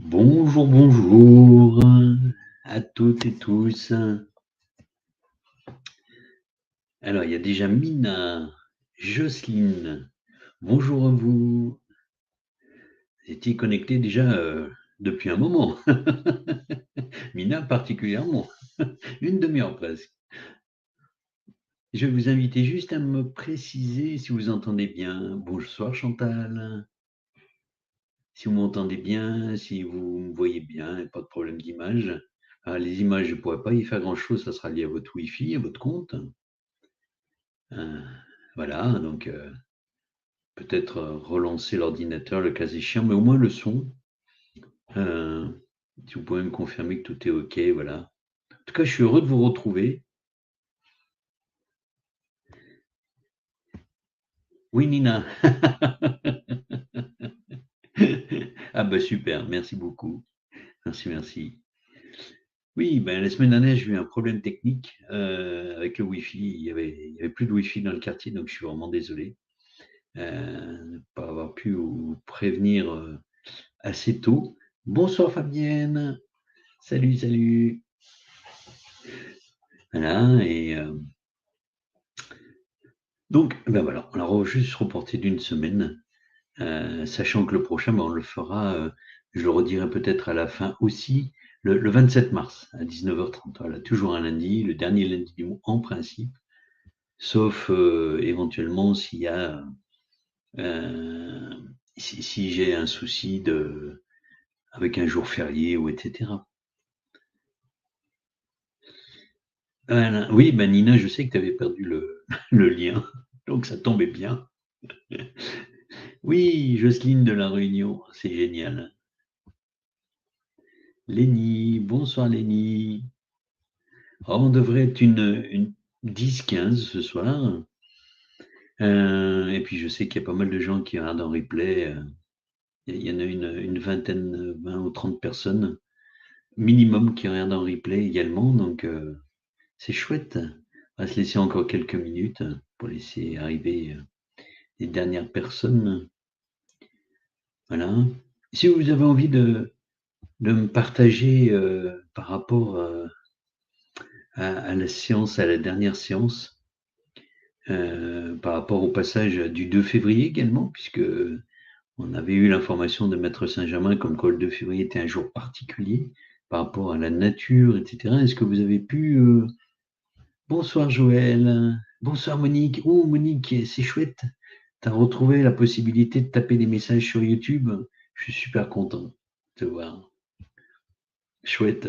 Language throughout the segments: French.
Bonjour, bonjour à toutes et tous. Alors, il y a déjà Mina, Jocelyne. Bonjour à vous. Vous étiez connectés déjà depuis un moment. Mina particulièrement, une demi-heure presque. Je vais vous inviter juste à me préciser si vous entendez bien. Bonsoir Chantal. Si vous m'entendez bien, si vous me voyez bien, pas de problème d'image. Les images, je ne pourrais pas y faire grand-chose, ça sera lié à votre Wi-Fi, à votre compte. Voilà, donc peut-être relancer l'ordinateur le cas échéant, mais au moins le son. Si vous pouvez me confirmer que tout est OK, voilà. En tout cas, je suis heureux de vous retrouver. Oui, Nina. Ah bah super, merci beaucoup. Merci, merci. Oui, ben, la semaine dernière, j'ai eu un problème technique avec le Wi-Fi. Il y avait plus de Wi-Fi dans le quartier, donc je suis vraiment désolé de ne pas avoir pu vous prévenir assez tôt. Bonsoir Fabienne. Salut, salut. Voilà, et donc, ben voilà, on l'a juste reporté d'une semaine, sachant que le prochain, ben, on le fera, je le redirai peut-être à la fin aussi, le 27 mars à 19h30. Voilà, toujours un lundi, le dernier lundi du mois en principe, sauf éventuellement s'il y a, euh, si j'ai un souci avec un jour férié ou etc. Voilà. Oui, ben Nina, je sais que tu avais perdu le lien, donc ça tombait bien. Oui, Jocelyne de La Réunion, c'est génial. Lénie, bonsoir Lénie. Oh, on devrait être une 10-15 ce soir. Et puis je sais qu'il y a pas mal de gens qui regardent en replay. Il y en a une vingtaine, 20 ou 30 personnes minimum qui regardent en replay également. Donc c'est chouette. On va se laisser encore quelques minutes pour laisser arriver les dernières personnes. Voilà. Si vous avez envie de me partager par rapport à la séance, à la dernière séance, par rapport au passage du 2 février également, puisque on avait eu l'information de Maître Saint-Germain comme quoi le 2 février était un jour particulier par rapport à la nature, etc. Est-ce que vous avez pu... Bonsoir Joël, bonsoir Monique. Oh Monique, c'est chouette. Tu as retrouvé la possibilité de taper des messages sur YouTube. Je suis super content de te voir. Chouette.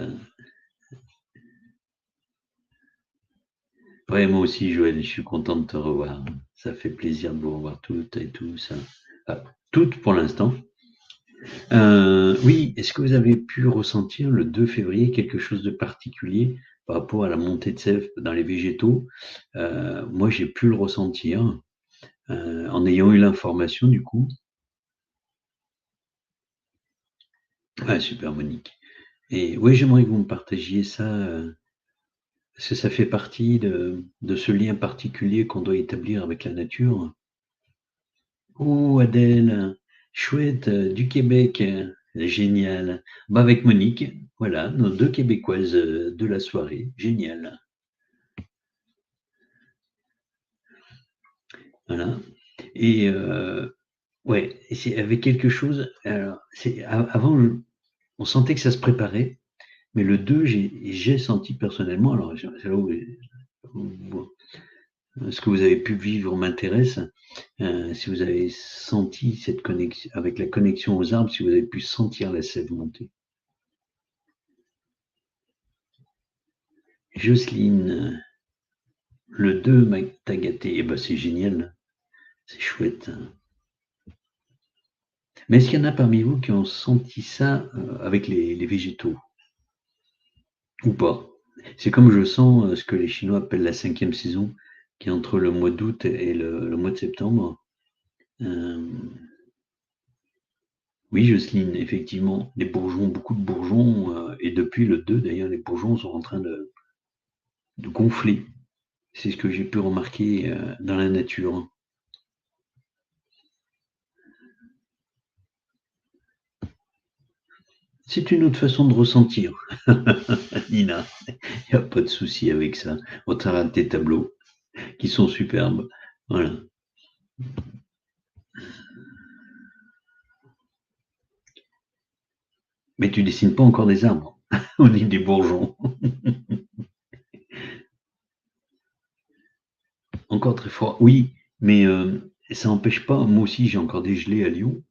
Ouais, moi aussi, Joël, je suis content de te revoir. Ça fait plaisir de vous revoir toutes et tous. Ah, toutes pour l'instant. Oui, est-ce que vous avez pu ressentir le 2 février quelque chose de particulier par rapport à la montée de sève dans les végétaux? Moi, j'ai pu le ressentir en ayant eu l'information du coup. Ah, super, Monique. Et oui, j'aimerais que vous me partagiez ça, parce que ça fait partie de ce lien particulier qu'on doit établir avec la nature. Oh Adèle, chouette, du Québec, génial. Bah, avec Monique, voilà, nos 2 Québécoises, de la soirée, génial. Voilà et ouais, et c'est avec quelque chose alors c'est avant, on sentait que ça se préparait, mais le 2 j'ai senti personnellement, alors c'est là où ce que vous avez pu vivre m'intéresse, si vous avez senti cette connexion avec la connexion aux arbres, si vous avez pu sentir la sève monter. Jocelyne, le 2 t'a gâté. Eh ben, c'est génial, c'est chouette. Mais est-ce qu'il y en a parmi vous qui ont senti ça avec les végétaux ou pas? C'est comme je sens ce que les Chinois appellent la 5e saison, qui est entre le mois d'août et le mois de septembre. Euh, oui, Jocelyne, effectivement, les bourgeons, beaucoup de bourgeons, et depuis le 2 d'ailleurs, les bourgeons sont en train de gonfler. C'est ce que j'ai pu remarquer dans la nature. C'est une autre façon de ressentir, Nina. Il n'y a pas de souci avec ça. Au travers de tes tableaux, qui sont superbes. Voilà. Mais tu dessines pas encore des arbres. On dit des bourgeons. Encore très fort. Oui, mais ça n'empêche pas. Moi aussi, j'ai encore des gelées à Lyon.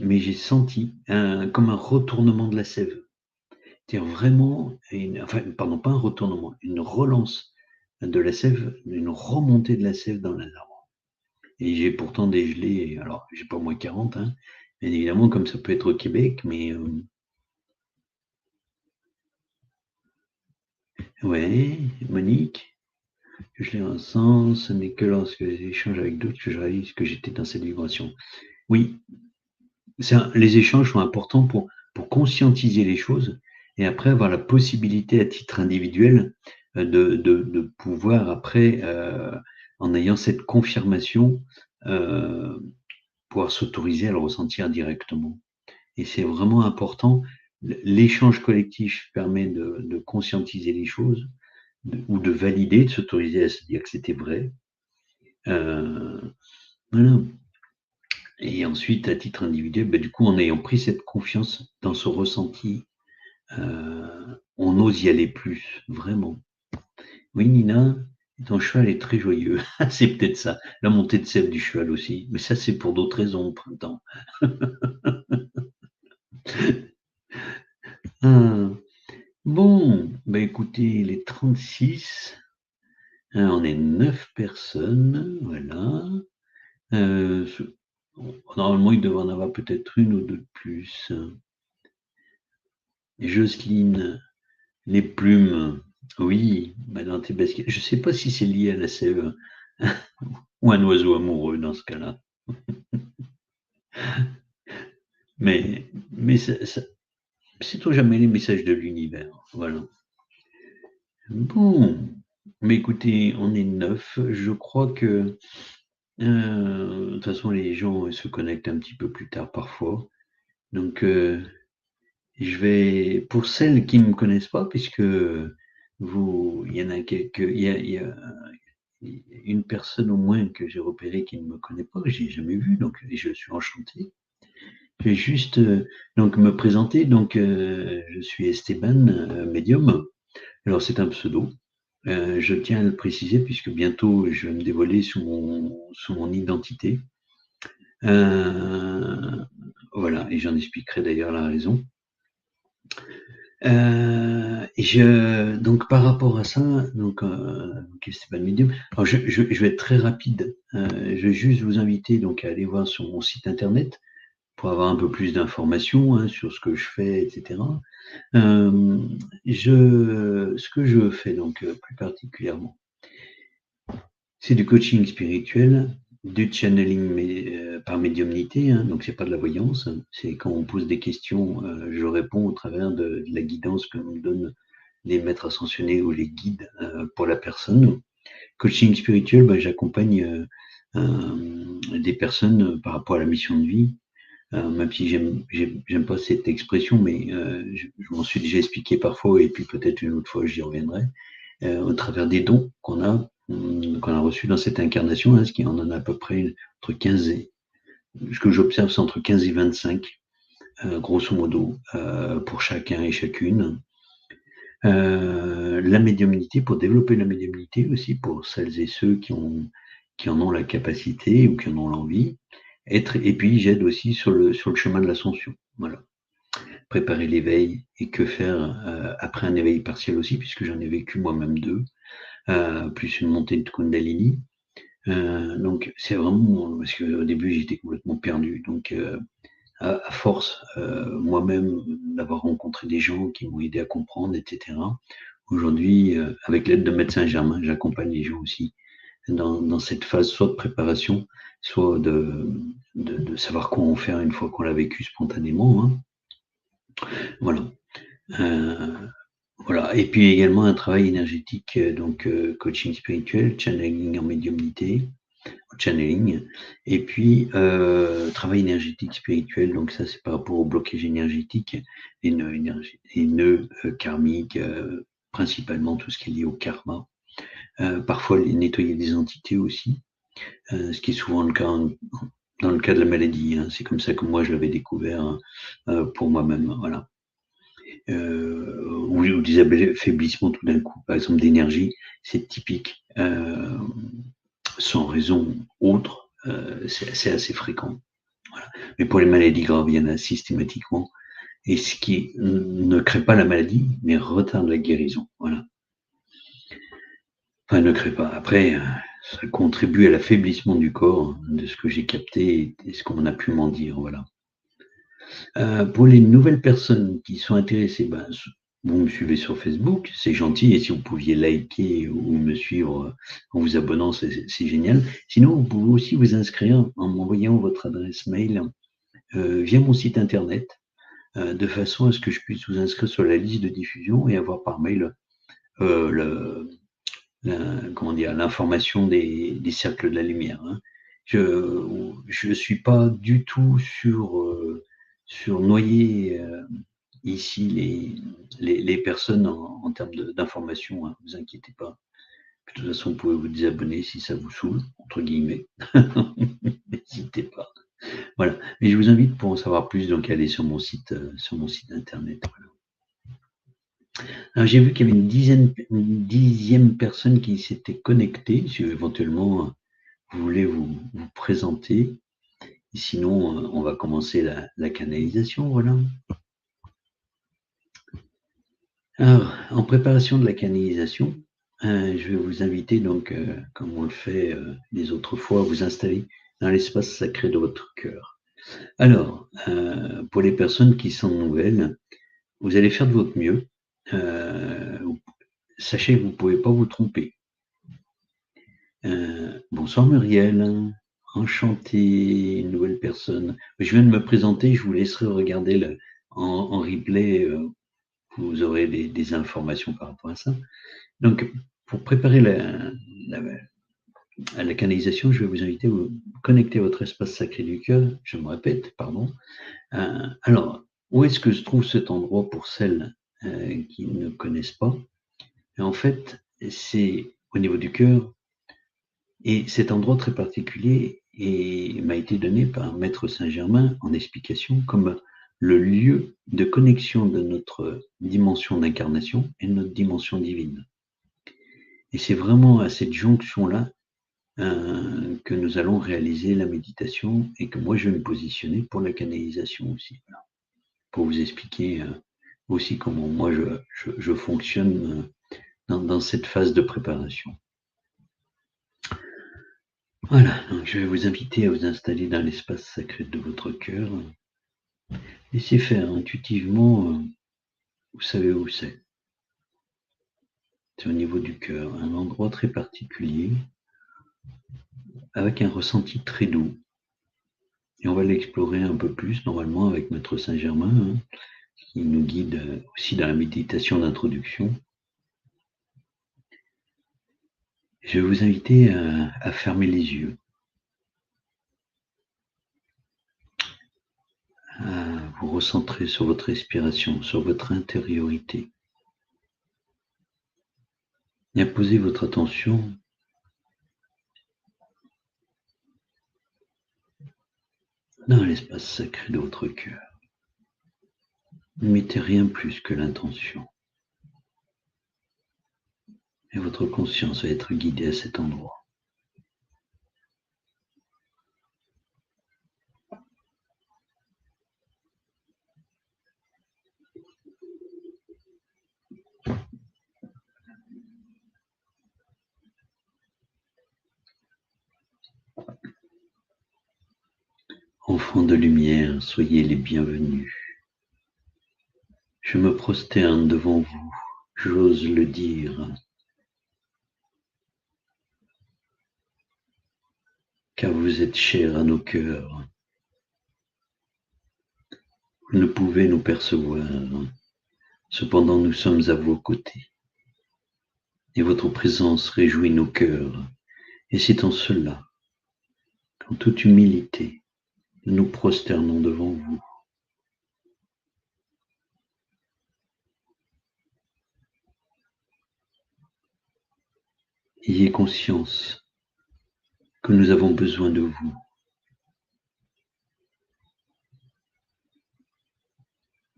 Mais j'ai senti comme un retournement de la sève. C'est-à-dire vraiment, enfin, pardon, pas un retournement, une relance de la sève, une remontée de la sève dans les arbres. Et j'ai pourtant des gelées, alors j'ai pas moins 40, hein, bien évidemment, comme ça peut être au Québec, mais ouais, Monique, je l'ai un sens, ce n'est que lorsque j'échange avec d'autres que je réalise que j'étais dans cette vibration. Oui, les échanges sont importants pour conscientiser les choses et après avoir la possibilité à titre individuel de pouvoir après, en ayant cette confirmation, euh, pouvoir s'autoriser à le ressentir directement. Et c'est vraiment important. L'échange collectif permet de conscientiser les choses ou de valider, de s'autoriser à se dire que c'était vrai. Voilà. Et ensuite, à titre individuel, du coup, en ayant pris cette confiance dans ce ressenti, on ose y aller plus, vraiment. Oui, Nina, ton cheval est très joyeux. C'est peut-être ça, la montée de sève du cheval aussi. Mais ça, c'est pour d'autres raisons au printemps. Ah. Bon, écoutez, il est 36. On est 9 personnes, voilà. Euh, Normalement, il devrait en avoir peut-être une ou deux de plus. Jocelyne, les plumes, oui, dans tes baskets. Je ne sais pas si c'est lié à la sève ou un oiseau amoureux dans ce cas-là. Mais c'est jamais les messages de l'univers. Voilà. Bon, mais écoutez, on est 9. Je crois que de toute façon, les gens se connectent un petit peu plus tard parfois. Donc, je vais, pour celles qui ne me connaissent pas, puisque il y en a quelques, il y a une personne au moins que j'ai repérée qui ne me connaît pas, que j'ai jamais vue, donc je suis enchanté. Je vais juste donc me présenter. Donc, je suis Esteban, médium. Alors, c'est un pseudo. Je tiens à le préciser puisque bientôt je vais me dévoiler sous mon identité. Voilà, et j'en expliquerai d'ailleurs la raison. Donc par rapport à ça, c'est pas le médium. Alors je vais être très rapide. Je vais juste vous inviter donc à aller voir sur mon site internet pour avoir un peu plus d'informations sur ce que je fais, etc. Ce que je fais donc plus particulièrement, c'est du coaching spirituel, du channeling par médiumnité, donc c'est pas de la voyance, c'est quand on pose des questions, je réponds au travers de la guidance que nous donnent les maîtres ascensionnés ou les guides pour la personne. Coaching spirituel, j'accompagne des personnes par rapport à la mission de vie, même si j'aime pas cette expression, mais je m'en suis déjà expliqué parfois et puis peut-être une autre fois j'y reviendrai, au travers des dons qu'on a reçus dans cette incarnation, ce qui en a à peu près entre 15 et, ce que j'observe, c'est entre 15 et 25, grosso modo, pour chacun et chacune. La médiumnité, pour développer la médiumnité aussi, pour celles et ceux qui en ont la capacité ou qui en ont l'envie. Et puis j'aide aussi sur le chemin de l'ascension. Voilà. Préparer l'éveil et que faire après un éveil partiel aussi, puisque j'en ai vécu moi-même 2, plus une montée de Kundalini. Donc c'est vraiment, parce qu'au début j'étais complètement perdu, donc à force moi-même d'avoir rencontré des gens qui m'ont aidé à comprendre, etc. Aujourd'hui, avec l'aide de Médecins Germain, j'accompagne les gens aussi dans cette phase soit de préparation, soit de savoir quoi en faire une fois qu'on l'a vécu spontanément. Voilà. Voilà. Et puis également un travail énergétique, donc coaching spirituel, channeling en médiumnité. au channeling. Et puis, travail énergétique spirituel, donc ça c'est par rapport au blocage énergétique, les nœuds karmiques, principalement tout ce qui est lié au karma. Parfois nettoyer des entités aussi, ce qui est souvent le cas dans le cas de la maladie. Hein. C'est comme ça que moi je l'avais découvert pour moi-même. Voilà. Ou des affaiblissements tout d'un coup, par exemple d'énergie, c'est typique. Sans raison autre, c'est assez fréquent. Voilà. Mais pour les maladies graves, il y en a systématiquement. Et ce qui ne crée pas la maladie, mais retarde la guérison. Voilà. Enfin, ne crée pas. Après, ça contribue à l'affaiblissement du corps, de ce que j'ai capté et ce qu'on a pu m'en dire. Voilà. Pour les nouvelles personnes qui sont intéressées, vous me suivez sur Facebook, c'est gentil, et si vous pouviez liker ou me suivre en vous abonnant, c'est génial. Sinon, vous pouvez aussi vous inscrire en m'envoyant votre adresse mail via mon site internet, de façon à ce que je puisse vous inscrire sur la liste de diffusion et avoir par mail l'information des cercles de la lumière. Hein. Je ne suis pas du tout sur noyer ici les personnes en termes d'information, hein, ne vous inquiétez pas. De toute façon, vous pouvez vous désabonner si ça vous saoule, entre guillemets. N'hésitez pas. Voilà. Mais je vous invite pour en savoir plus, donc aller sur mon site internet. Voilà. Alors, j'ai vu qu'il y avait une dixième personne qui s'était connectée. Si éventuellement vous voulez vous présenter. Et sinon, on va commencer la canalisation. Voilà. Alors, en préparation de la canalisation, je vais vous inviter, donc, comme on le fait les autres fois, à vous installer dans l'espace sacré de votre cœur. Alors, pour les personnes qui sont nouvelles, vous allez faire de votre mieux. Sachez que vous ne pouvez pas vous tromper. Bonsoir Muriel, enchanté, une nouvelle personne. Je viens de me présenter, je vous laisserai regarder en replay, vous aurez des informations par rapport à ça. Donc, pour préparer la canalisation, je vais vous inviter à vous connecter à votre espace sacré du cœur. Je me répète, pardon. Alors, où est-ce que se trouve cet endroit pour celles qui ne connaissent pas? Et en fait, c'est au niveau du cœur. Et cet endroit très particulier m'a été donné par Maître Saint-Germain en explication comme le lieu de connexion de notre dimension d'incarnation et de notre dimension divine. Et c'est vraiment à cette jonction-là que nous allons réaliser la méditation et que moi je vais me positionner pour la canalisation aussi. Voilà. Pour vous expliquer aussi comment moi je fonctionne dans cette phase de préparation. Voilà, donc je vais vous inviter à vous installer dans l'espace sacré de votre cœur. Laissez faire intuitivement, vous savez où c'est. C'est au niveau du cœur, un endroit très particulier, avec un ressenti très doux. Et on va l'explorer un peu plus, normalement, avec Maître Saint-Germain, hein, qui nous guide aussi dans la méditation d'introduction. Je vais vous inviter à fermer les yeux, à vous recentrer sur votre respiration, sur votre intériorité, et à poser votre attention dans l'espace sacré de votre cœur. Ne mettez rien plus que l'intention. Et votre conscience va être guidée à cet endroit. Enfants de lumière, soyez les bienvenus. Je me prosterne devant vous, j'ose le dire, car vous êtes chers à nos cœurs. Vous ne pouvez nous percevoir, cependant nous sommes à vos côtés. Et votre présence réjouit nos cœurs, et c'est en cela En toute humilité, nous nous prosternons devant vous. Ayez conscience que nous avons besoin de vous.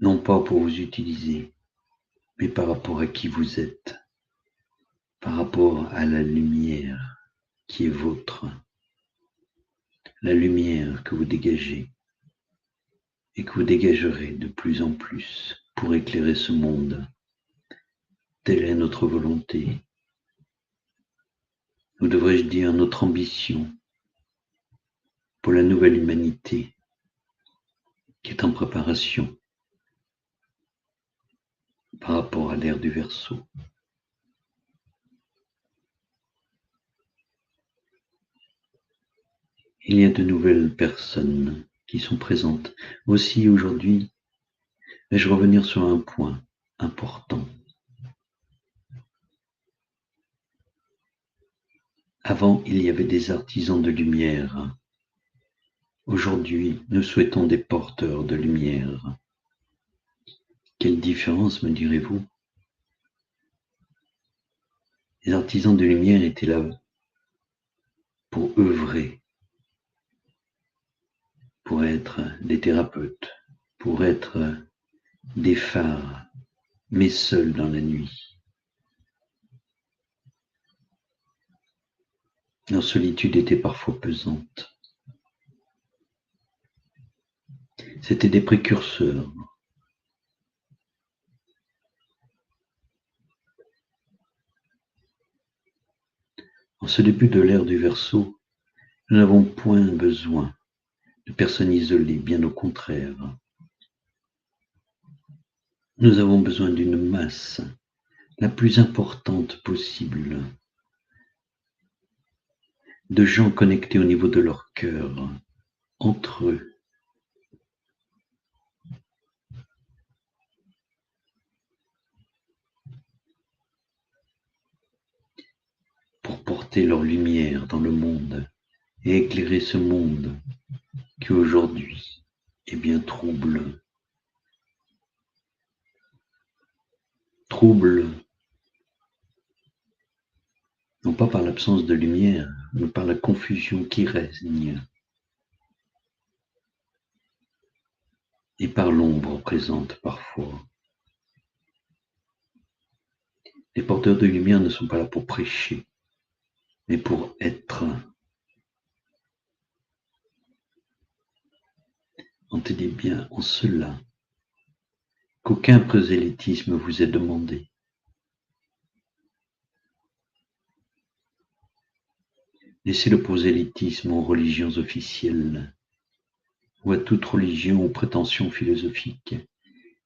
Non pas pour vous utiliser, mais par rapport à qui vous êtes, par rapport à la lumière qui est vôtre, la lumière que vous dégagez et que vous dégagerez de plus en plus pour éclairer ce monde. Telle est notre volonté, ou devrais-je dire notre ambition pour la nouvelle humanité qui est en préparation par rapport à l'ère du Verseau. Il y a de nouvelles personnes qui sont présentes. Aussi aujourd'hui, vais-je revenir sur un point important. Avant, il y avait des artisans de lumière. Aujourd'hui, nous souhaitons des porteurs de lumière. Quelle différence, me direz-vous? Les artisans de lumière étaient là pour œuvrer, pour être des thérapeutes, pour être des phares, mais seuls dans la nuit. Leur solitude était parfois pesante. C'étaient des précurseurs. En ce début de l'ère du Verseau, nous n'avons point besoin de personnes isolées, bien au contraire. Nous avons besoin d'une masse la plus importante possible, de gens connectés au niveau de leur cœur, entre eux. Pour porter leur lumière dans le monde et éclairer ce monde qui aujourd'hui est bien trouble. Trouble, non pas par l'absence de lumière, mais par la confusion qui règne et par l'ombre présente parfois. Les porteurs de lumière ne sont pas là pour prêcher, mais pour être. Entendez bien en cela qu'aucun prosélytisme vous est demandé. Laissez le prosélytisme aux religions officielles ou à toute religion ou prétention philosophique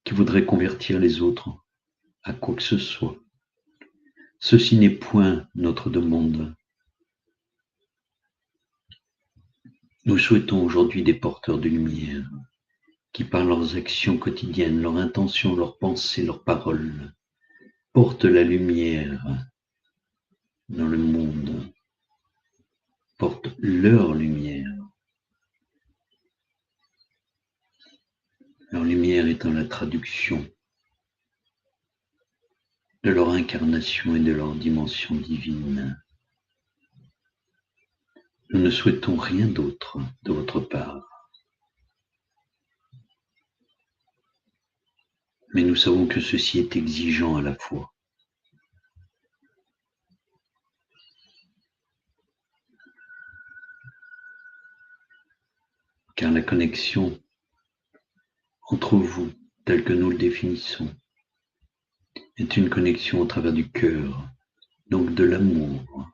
qui voudrait convertir les autres à quoi que ce soit. Ceci n'est point notre demande. Nous souhaitons aujourd'hui des porteurs de lumière qui, par leurs actions quotidiennes, leurs intentions, leurs pensées, leurs paroles, portent la lumière dans le monde, portent leur lumière. Leur lumière étant la traduction de leur incarnation et de leur dimension divine. Nous ne souhaitons rien d'autre de votre part. Mais nous savons que ceci est exigeant à la fois. Car la connexion entre vous, telle que nous le définissons, est une connexion au travers du cœur, donc de l'amour.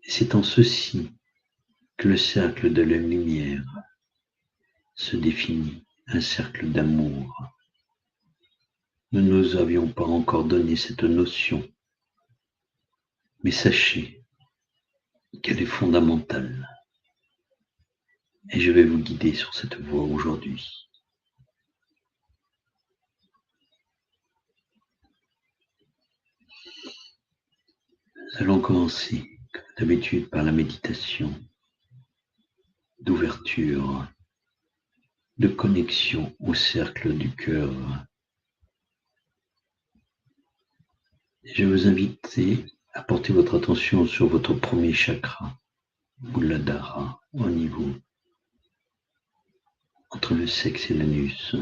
Et c'est en ceci que le cercle de la lumière se définit, un cercle d'amour. Nous ne nous avions pas encore donné cette notion, mais sachez qu'elle est fondamentale. Et je vais vous guider sur cette voie aujourd'hui. Nous allons commencer, comme d'habitude, par la méditation. d'ouverture, de connexion au cercle du cœur. Je vais vous inviter à porter votre attention sur votre premier chakra, Muladhara, au niveau entre le sexe et l'anus.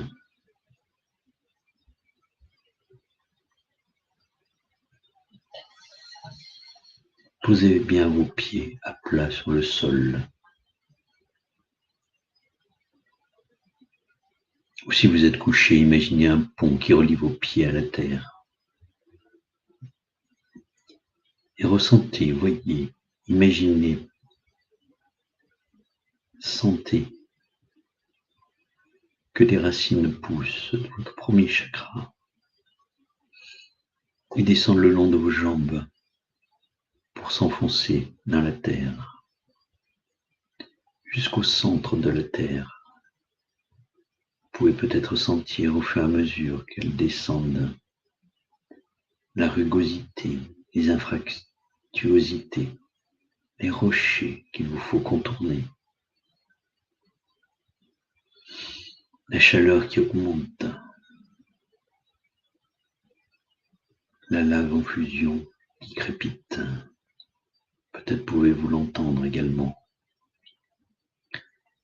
Posez bien vos pieds à plat sur le sol. Ou si vous êtes couché, imaginez un pont qui relie vos pieds à la terre. Et ressentez, voyez, imaginez, sentez que des racines poussent de votre premier chakra et descendent le long de vos jambes pour s'enfoncer dans la terre, jusqu'au centre de la terre. Vous pouvez peut-être sentir au fur et à mesure qu'elles descendent la rugosité, les infractuosités, les rochers qu'il vous faut contourner, la chaleur qui augmente, la lave en fusion qui crépite. Peut-être pouvez-vous l'entendre également.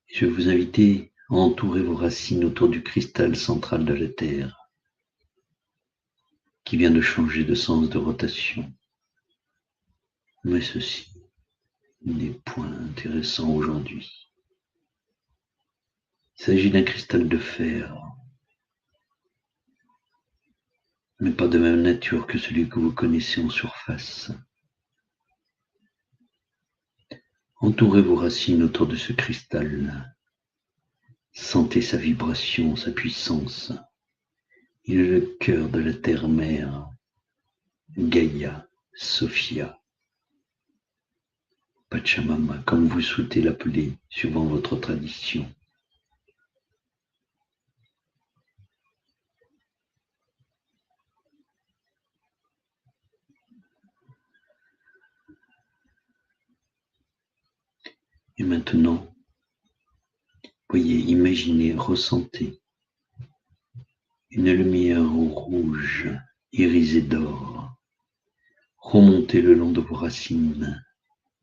Je vais vous inviter à entourer vos racines autour du cristal central de la Terre, qui vient de changer de sens de rotation. Mais ceci n'est point intéressant aujourd'hui. Il s'agit d'un cristal de fer, mais pas de même nature que celui que vous connaissez en surface. Entourez vos racines autour de ce cristal. Sentez sa vibration, sa puissance. Il est le cœur de la terre-mère, Gaïa, Sophia, Pachamama, comme vous souhaitez l'appeler, suivant votre tradition. Et maintenant, voyez, imaginez, ressentez une lumière rouge, irisée d'or, remonter le long de vos racines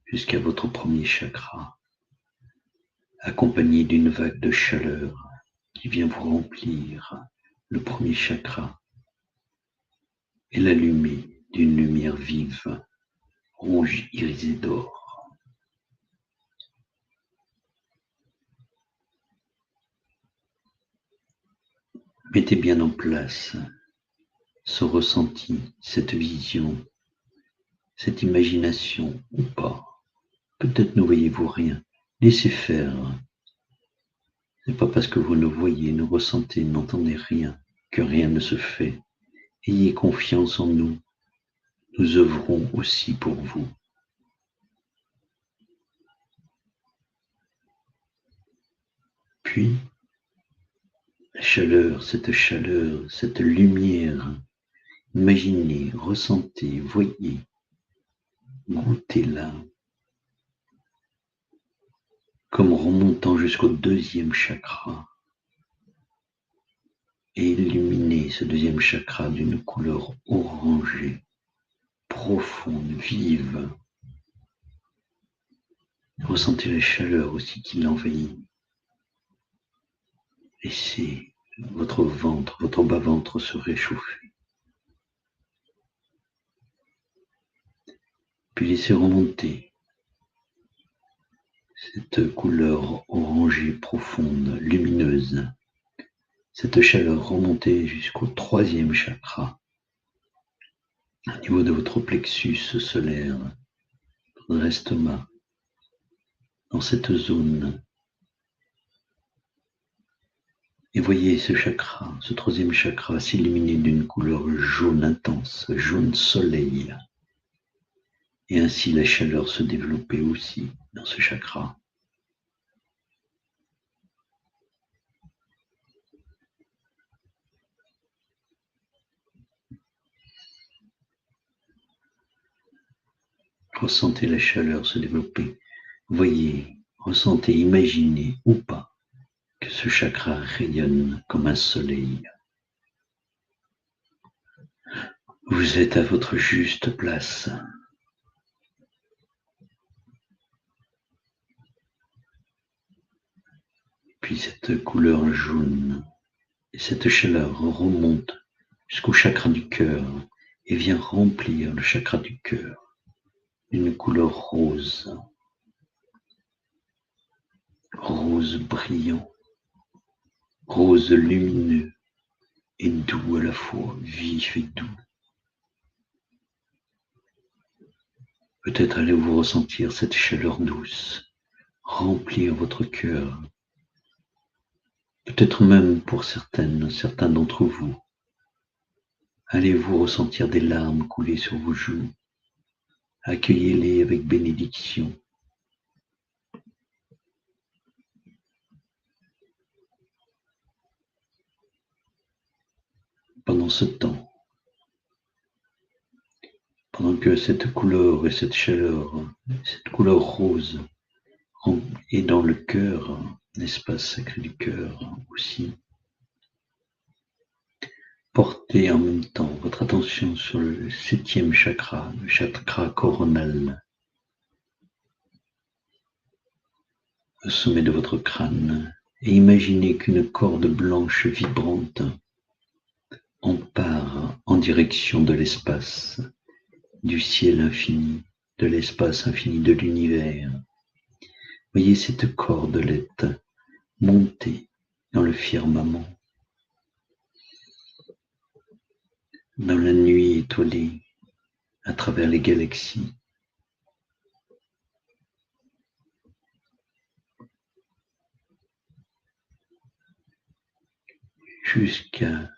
jusqu'à votre premier chakra, accompagnée d'une vague de chaleur qui vient vous remplir le premier chakra et l'allumer d'une lumière vive, rouge irisée d'or. Mettez bien en place ce ressenti, cette vision, cette imagination ou pas. Peut-être ne voyez-vous rien. Laissez faire. Ce n'est pas parce que vous ne voyez, ne ressentez, n'entendez rien que rien ne se fait. Ayez confiance en nous. Nous œuvrons aussi pour vous. Puis, la chaleur, cette lumière, imaginez, ressentez, voyez, goûtez-la, comme remontant jusqu'au deuxième chakra, et illuminez ce deuxième chakra d'une couleur orangée, profonde, vive. Ressentez la chaleur aussi qui l'envahit. Laissez votre ventre, votre bas-ventre se réchauffer. Puis laissez remonter cette couleur orangée profonde, lumineuse. Cette chaleur remonter jusqu'au troisième chakra, au niveau de votre plexus solaire, dans l'estomac, dans cette zone. Et voyez ce chakra, ce troisième chakra, s'illuminer d'une couleur jaune intense, jaune soleil. Et ainsi la chaleur se développer aussi dans ce chakra. Ressentez la chaleur se développer. Voyez Ressentez, imaginez ou pas que ce chakra rayonne comme un soleil. Vous êtes à votre juste place. Puis cette couleur jaune et cette chaleur remonte jusqu'au chakra du cœur et vient remplir le chakra du cœur d'une couleur rose, rose brillant, rose lumineux et doux à la fois, vif et doux. Peut-être allez-vous ressentir cette chaleur douce remplir votre cœur. Peut-être même pour certains d'entre vous, allez-vous ressentir des larmes couler sur vos joues. Accueillez-les avec bénédiction. Pendant ce temps, pendant que cette couleur et cette chaleur, cette couleur rose est dans le cœur, l'espace sacré du cœur aussi, portez en même temps votre attention sur le 7e chakra, le chakra coronal, au sommet de votre crâne, et imaginez qu'une corde blanche vibrante en part en direction de l'espace, du ciel infini, de l'espace infini de l'univers. Voyez cette cordelette monter dans le firmament, dans la nuit étoilée, à travers les galaxies. Jusqu'à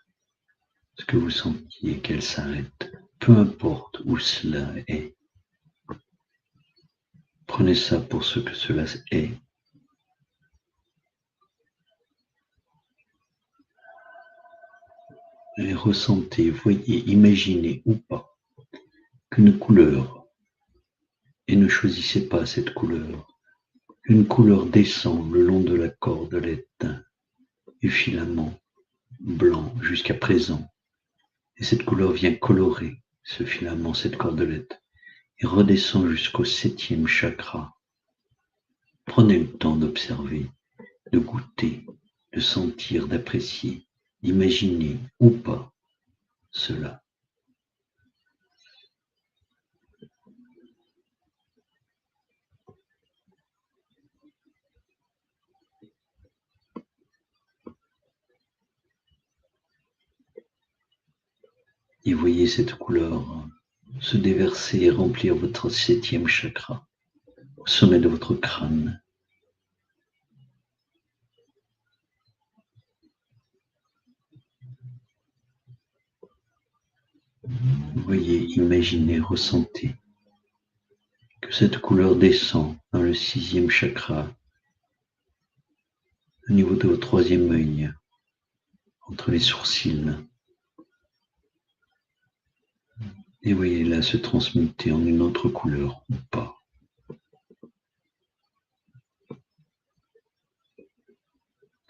ce que vous sentiez qu'elle s'arrête, peu importe où cela est. Prenez ça pour ce que cela est. Et ressentez, voyez, imaginez ou pas qu'une couleur, et ne choisissez pas cette couleur, une couleur descend le long de la cordelette, du filament blanc jusqu'à présent, et cette couleur vient colorer ce filament, cette cordelette, et redescend jusqu'au 7e chakra. Prenez le temps d'observer, de goûter, de sentir, d'apprécier, d'imaginer ou pas cela. Et voyez cette couleur se déverser et remplir votre 7e chakra, au sommet de votre crâne. Voyez, imaginez, ressentez que cette couleur descend dans le 6e chakra, au niveau de votre 3e œil, entre les sourcils. Et voyez là se transmuter en une autre couleur ou pas.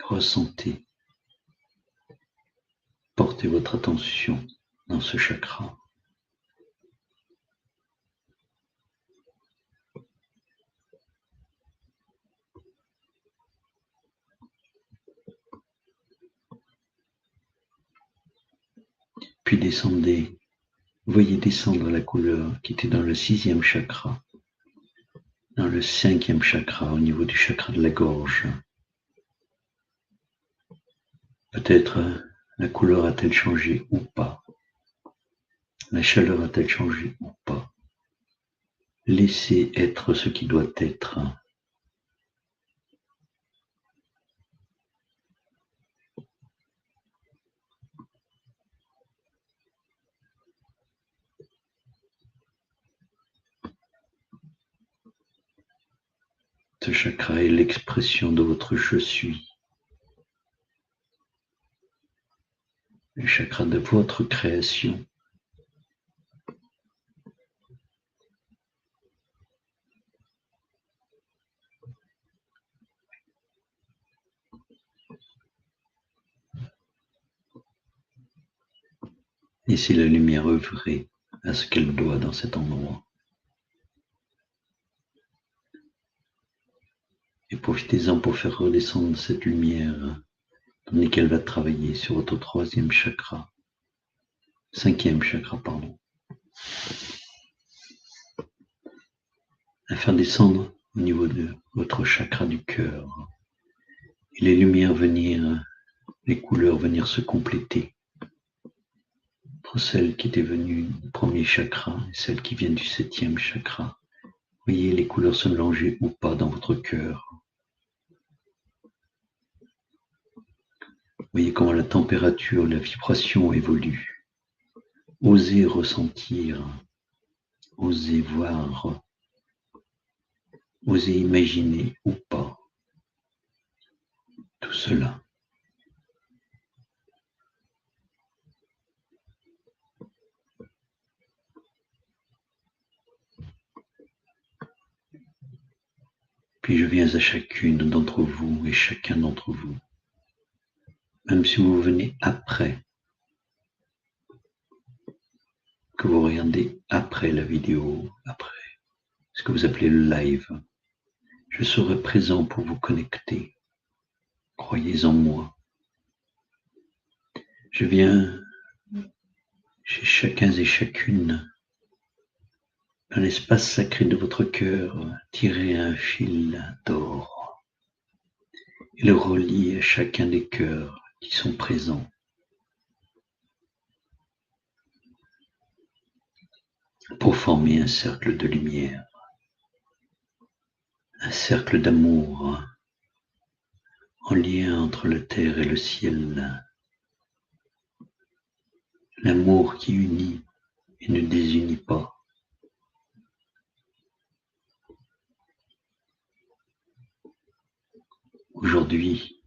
Ressentez. Portez votre attention dans ce chakra. Puis descendez. Voyez descendre la couleur qui était dans le 6e chakra, dans le 5e chakra, au niveau du chakra de la gorge. Peut-être la couleur a-t-elle changé ou pas? La chaleur a-t-elle changé ou pas? Laissez être ce qui doit être. Ce chakra est l'expression de votre je suis. Le chakra de votre création. Laissez la lumière œuvrer à ce qu'elle doit dans cet endroit. Et profitez-en pour faire redescendre cette lumière, tandis qu'elle va travailler sur votre cinquième chakra, à faire descendre au niveau de votre chakra du cœur, et les lumières venir, les couleurs venir se compléter entre celles qui étaient venues du premier chakra et celles qui viennent du 7e chakra. Voyez les couleurs se mélanger ou pas dans votre cœur. Voyez comment la température, la vibration évolue. Osez ressentir, osez voir, osez imaginer ou pas tout cela. Puis je viens à chacune d'entre vous et chacun d'entre vous. Même si vous venez après, que vous regardez après la vidéo, après ce que vous appelez le live, je serai présent pour vous connecter. Croyez en moi. Je viens chez chacun et chacune, dans l'espace sacré de votre cœur, tirer un fil d'or et le relier à chacun des cœurs qui sont présents. Pour former un cercle de lumière, un cercle d'amour, en lien entre la terre et le ciel. L'amour qui unit et ne désunit pas. Aujourd'hui,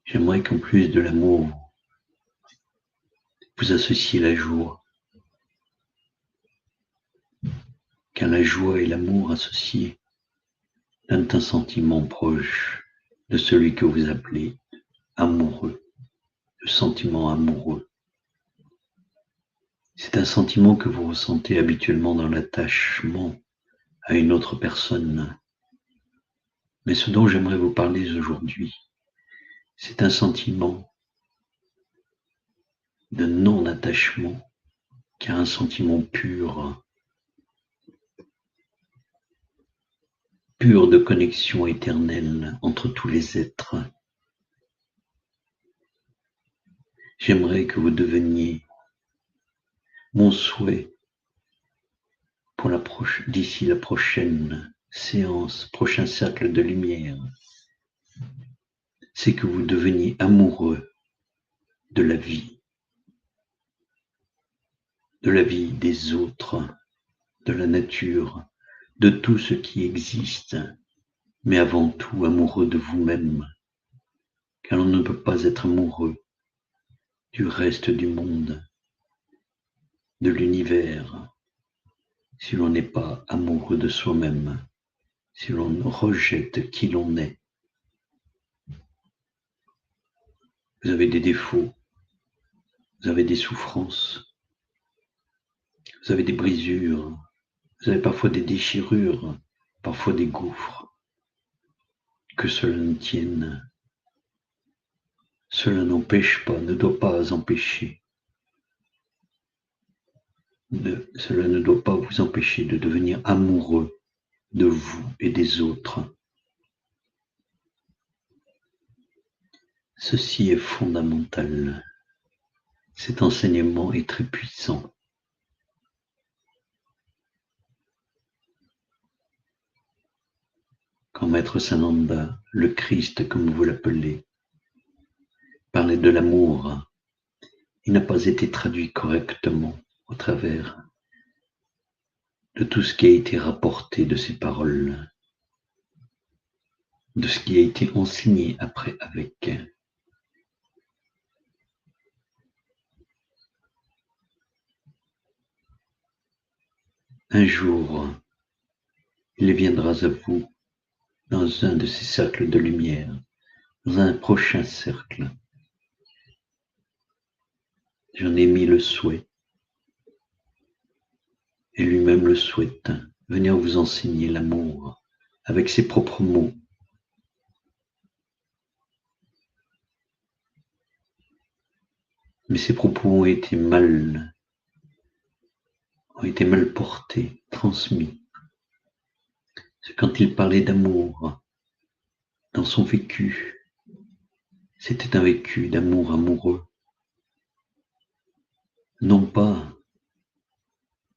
j'aimerais qu'en plus de l'amour, vous associez la joie. Car la joie et l'amour associés donnent un sentiment proche de celui que vous appelez amoureux, le sentiment amoureux. C'est un sentiment que vous ressentez habituellement dans l'attachement à une autre personne. Mais ce dont j'aimerais vous parler aujourd'hui, c'est un sentiment de non-attachement, car un sentiment pur de connexion éternelle entre tous les êtres. J'aimerais que vous deveniez mon souhait pour d'ici la prochaine séance, prochain cercle de lumière, c'est que vous deveniez amoureux de la vie des autres, de la nature, de tout ce qui existe, mais avant tout amoureux de vous-même, car on ne peut pas être amoureux du reste du monde, de l'univers, si l'on n'est pas amoureux de soi-même, si l'on rejette qui l'on est. Vous avez des défauts, vous avez des souffrances, vous avez des brisures, vous avez parfois des déchirures, parfois des gouffres. Que cela ne tienne, cela n'empêche pas, ne doit pas empêcher. Cela ne doit pas vous empêcher de devenir amoureux de vous et des autres. Ceci est fondamental. Cet enseignement est très puissant. Quand Maître Sananda, le Christ comme vous l'appelez, parlait de l'amour, il n'a pas été traduit correctement au travers de tout ce qui a été rapporté de ces paroles, de ce qui a été enseigné après avec. Un jour, il viendra à vous dans un de ces cercles de lumière, dans un prochain cercle. J'en ai mis le souhait. Et lui-même le souhaite, venir vous enseigner l'amour avec ses propres mots. Mais ses propos ont été mal portés, transmis. C'est quand il parlait d'amour dans son vécu, c'était un vécu d'amour amoureux. Non pas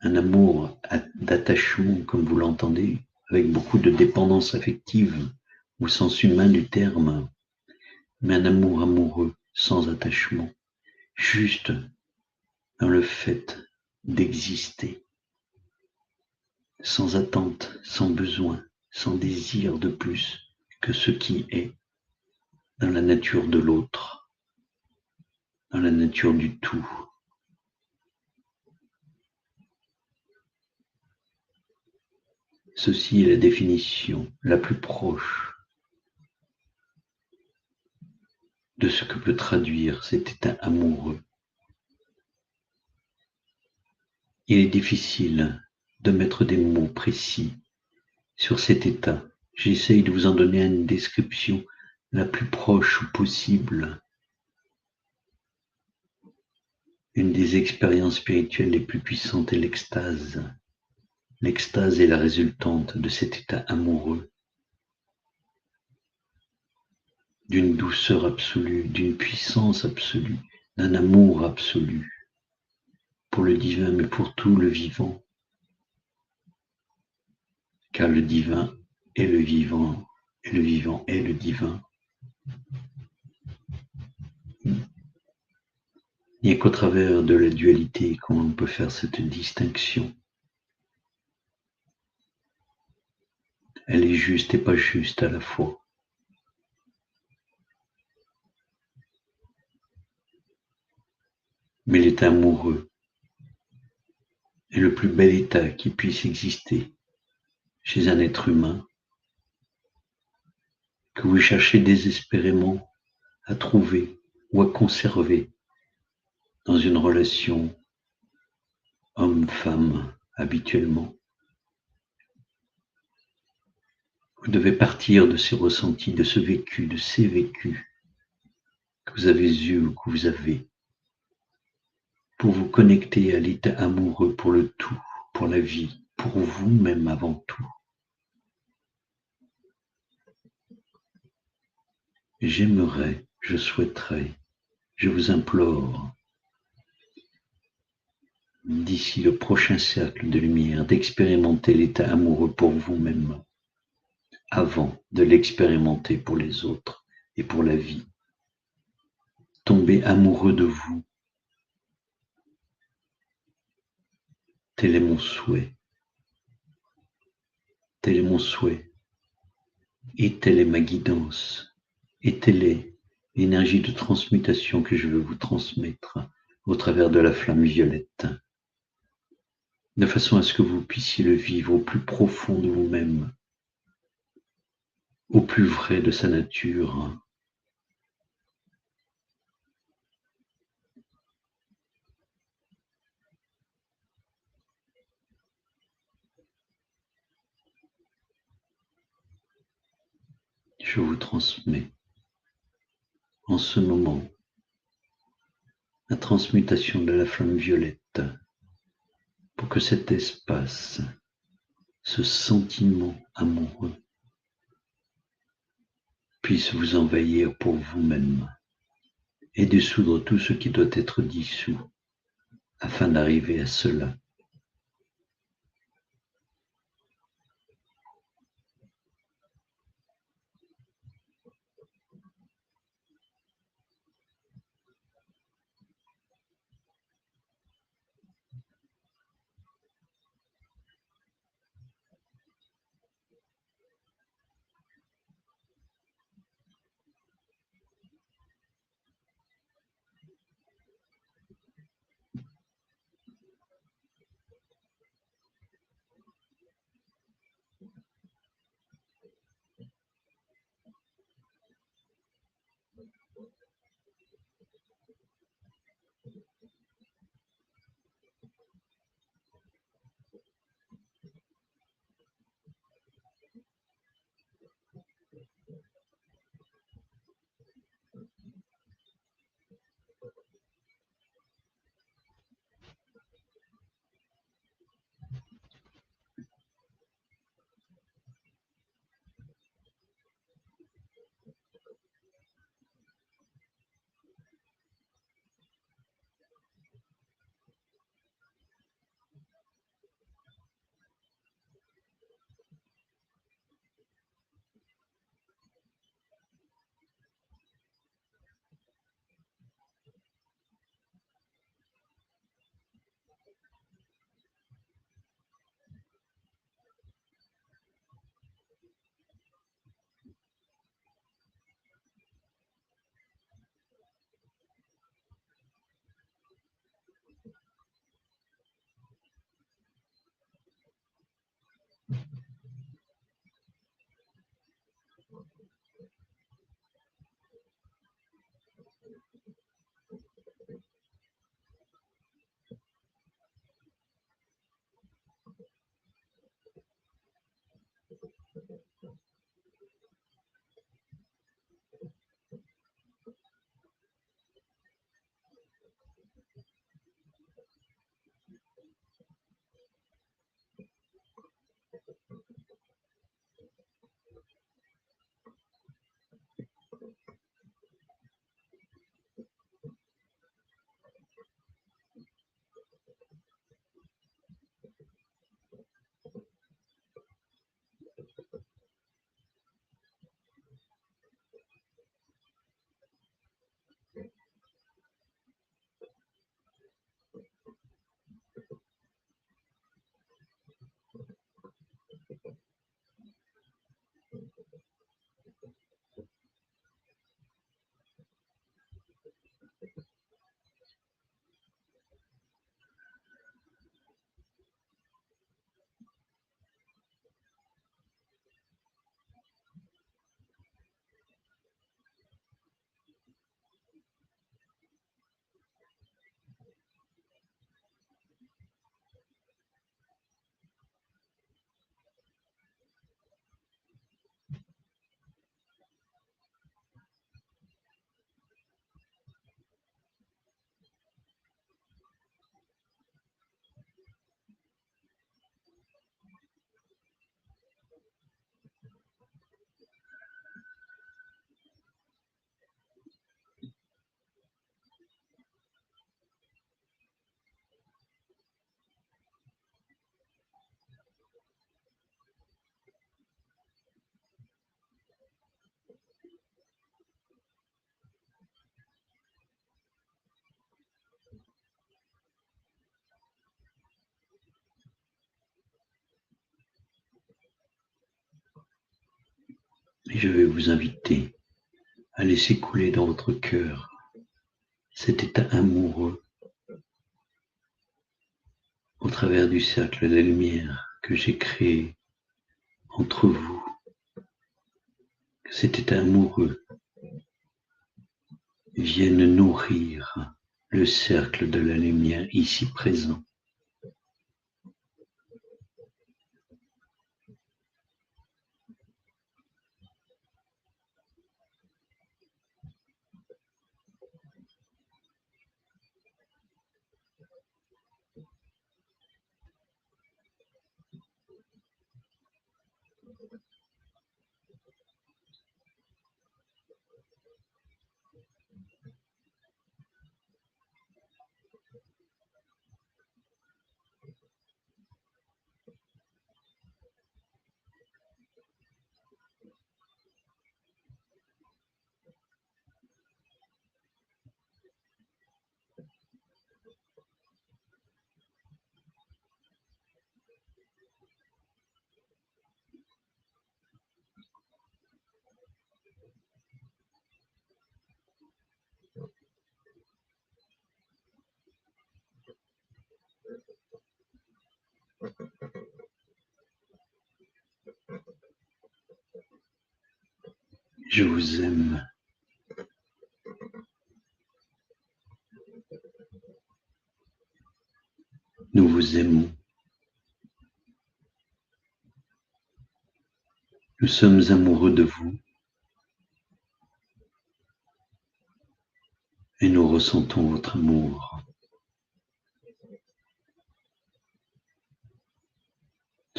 un amour d'attachement comme vous l'entendez, avec beaucoup de dépendance affective au sens humain du terme, mais un amour amoureux sans attachement, juste dans le fait d'exister, sans attente, sans besoin, sans désir de plus que ce qui est dans la nature de l'autre, dans la nature du tout. Ceci est la définition la plus proche de ce que peut traduire cet état amoureux. Il est difficile de mettre des mots précis sur cet état. J'essaye de vous en donner une description la plus proche possible. Une des expériences spirituelles les plus puissantes est l'extase. L'extase est la résultante de cet état amoureux, d'une douceur absolue, d'une puissance absolue, d'un amour absolu pour le divin, mais pour tout le vivant. Car le divin est le vivant, et le vivant est le divin. Il n'y a qu'au travers de la dualité qu'on peut faire cette distinction. Elle est juste et pas juste à la fois. Mais l'état amoureux est le plus bel état qui puisse exister chez un être humain, que vous cherchez désespérément à trouver ou à conserver dans une relation homme-femme habituellement. Vous devez partir de ces ressentis, de ce vécu, de ces vécus que vous avez eus ou que vous avez, pour vous connecter à l'état amoureux pour le tout, pour la vie, pour vous-même avant tout. J'aimerais, je souhaiterais, je vous implore, d'ici le prochain cercle de lumière, d'expérimenter l'état amoureux pour vous-même, avant de l'expérimenter pour les autres et pour la vie. Tombez amoureux de vous. Tel est mon souhait. Tel est mon souhait. Et telle est ma guidance. Et telle est l'énergie de transmutation que je veux vous transmettre au travers de la flamme violette, de façon à ce que vous puissiez le vivre au plus profond de vous-même, au plus vrai de sa nature. Je vous transmets en ce moment la transmutation de la flamme violette pour que cet espace, ce sentiment amoureux puisse vous envahir pour vous-même et dissoudre tout ce qui doit être dissous afin d'arriver à cela. Et je vais vous inviter à laisser couler dans votre cœur cet état amoureux au travers du cercle de la lumière que j'ai créé entre vous. Que cet état amoureux vienne nourrir le cercle de la lumière ici présent. Je vous aime. Nous vous aimons. Nous sommes amoureux de vous et nous ressentons votre amour.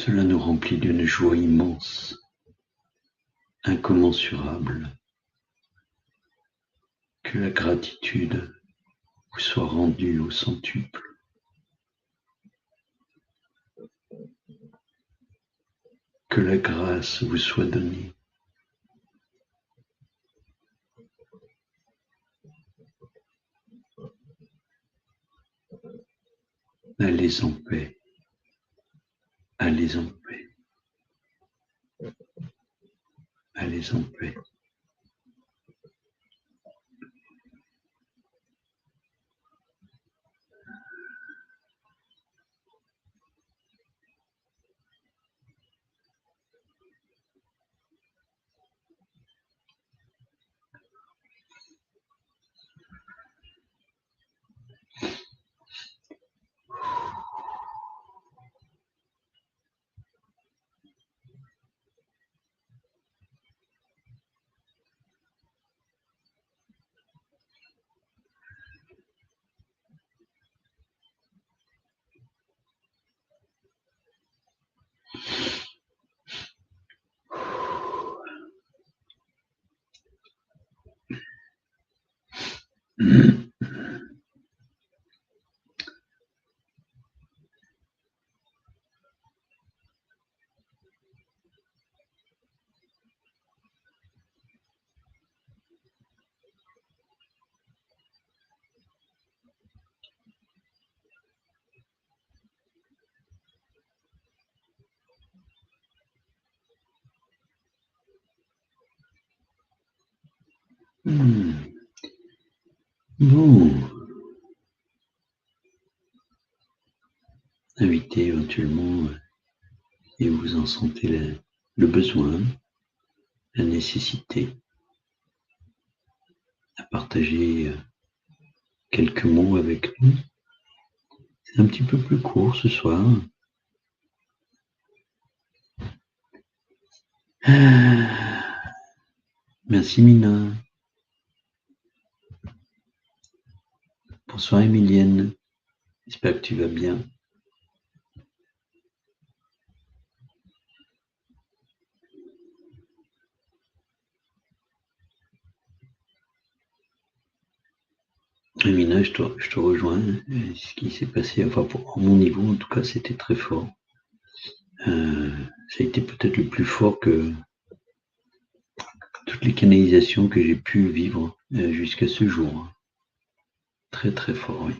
Cela nous remplit d'une joie immense, incommensurable. Que la gratitude vous soit rendue au centuple. Que la grâce vous soit donnée. Allez en paix. Allez en paix. Allez en paix. Bon, invitez éventuellement, et vous en sentez le besoin, la nécessité, à partager quelques mots avec nous. C'est un petit peu plus court ce soir. Merci Mina. Bonsoir Emilienne. J'espère que tu vas bien. Mina, je te rejoins. Ce qui s'est passé, enfin pour mon niveau en tout cas, c'était très fort. Ça a été peut-être le plus fort que toutes les canalisations que j'ai pu vivre jusqu'à ce jour. Très très fort, oui.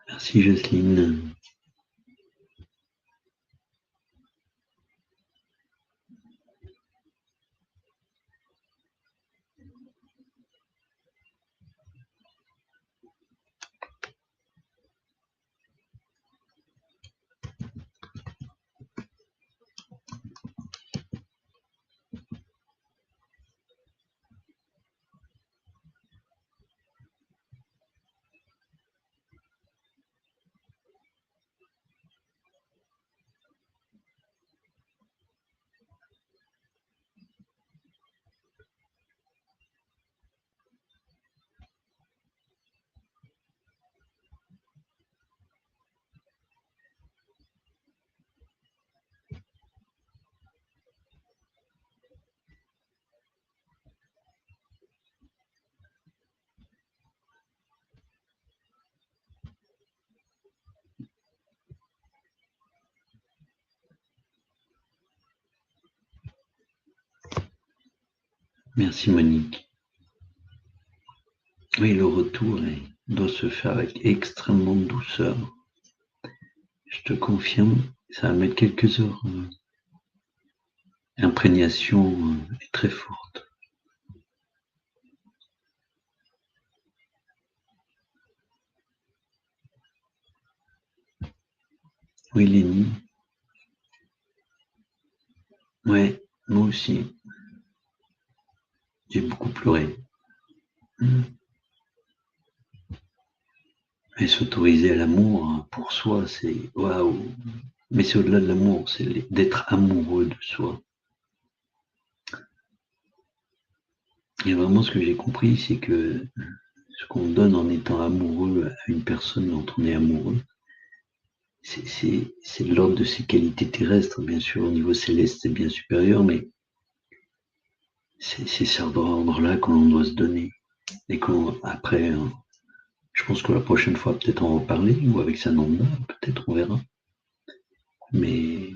Merci Jocelyne. Merci Monique. Oui, le retour doit se faire avec extrêmement de douceur. Je te confirme, ça va mettre quelques heures. L'imprégnation est très forte. Oui, Lénie. Ouais, moi aussi. J'ai beaucoup pleuré. Et s'autoriser à l'amour, pour soi, c'est waouh. Mais c'est au-delà de l'amour, c'est d'être amoureux de soi. Et vraiment, ce que j'ai compris, c'est que ce qu'on donne en étant amoureux à une personne dont on est amoureux, c'est de l'ordre de ses qualités terrestres, bien sûr, au niveau céleste, c'est bien supérieur, mais c'est cet ordre-là qu'on doit se donner. Et après, je pense que la prochaine fois, peut-être on va en parler, ou avec Sananda, peut-être on verra. Mais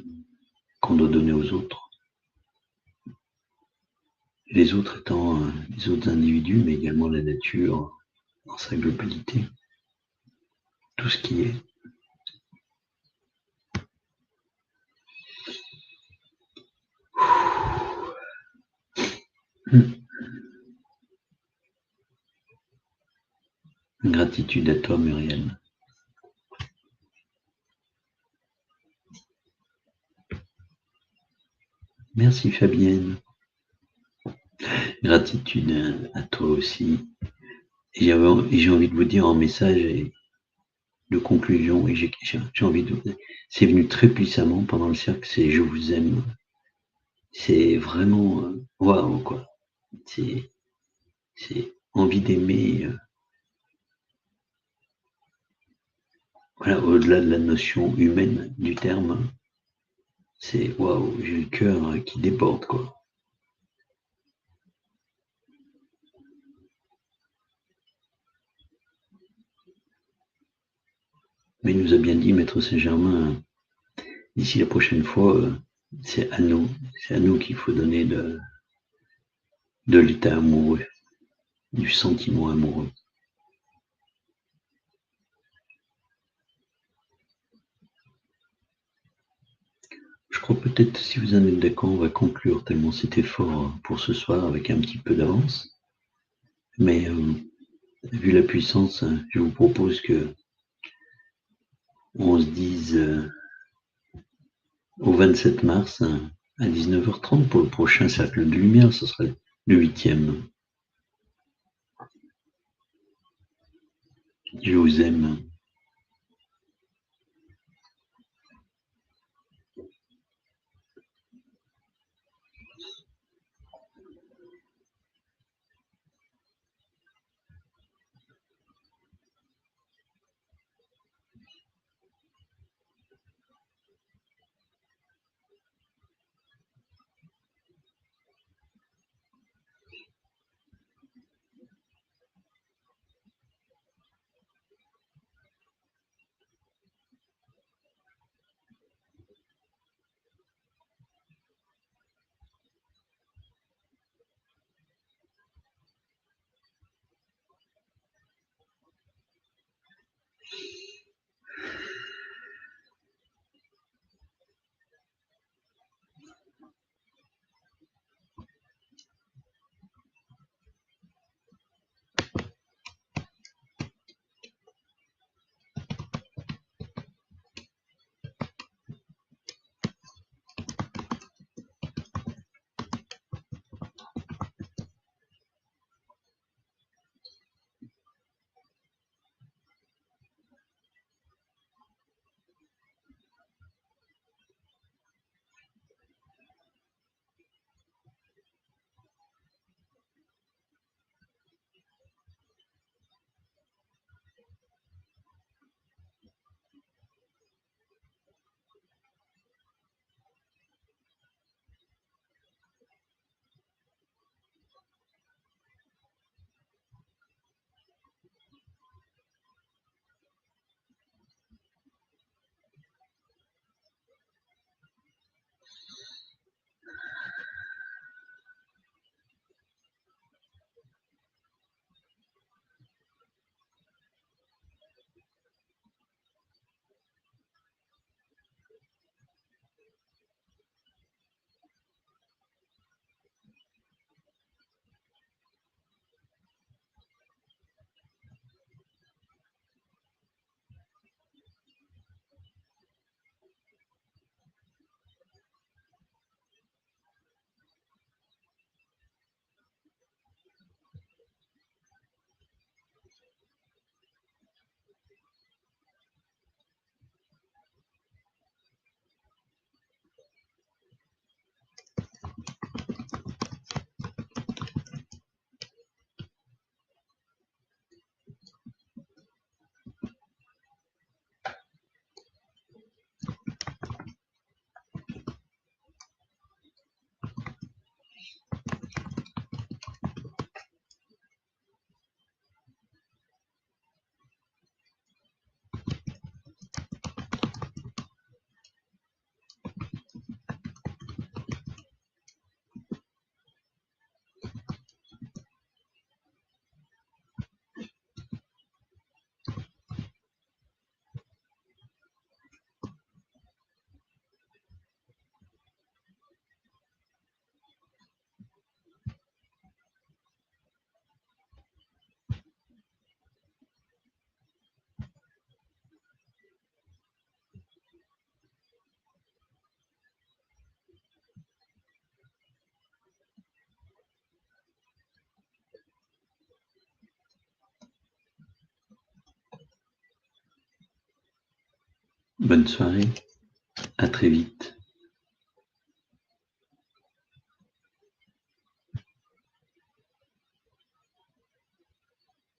qu'on doit donner aux autres. Les autres étant les autres individus, mais également la nature dans sa globalité. Tout ce qui est. Gratitude à toi, Muriel. Merci, Fabienne. Gratitude à toi aussi. Et j'ai envie de vous dire en message, de conclusion et j'ai envie de. C'est venu très puissamment pendant le cercle, c'est je vous aime. C'est vraiment waouh quoi. C'est envie d'aimer. Voilà, au-delà de la notion humaine du terme, c'est waouh, j'ai le cœur qui déborde quoi. Mais il nous a bien dit, Maître Saint-Germain, d'ici la prochaine fois, c'est à nous. C'est à nous qu'il faut donner de l'état amoureux, du sentiment amoureux. Je crois peut-être, si vous en êtes d'accord, on va conclure tellement c'était fort pour ce soir avec un petit peu d'avance. Mais vu la puissance, je vous propose que on se dise au 27 mars à 19h30 pour le prochain cercle de lumière, ce sera le 8e. Je vous aime. Bonne soirée. À très vite.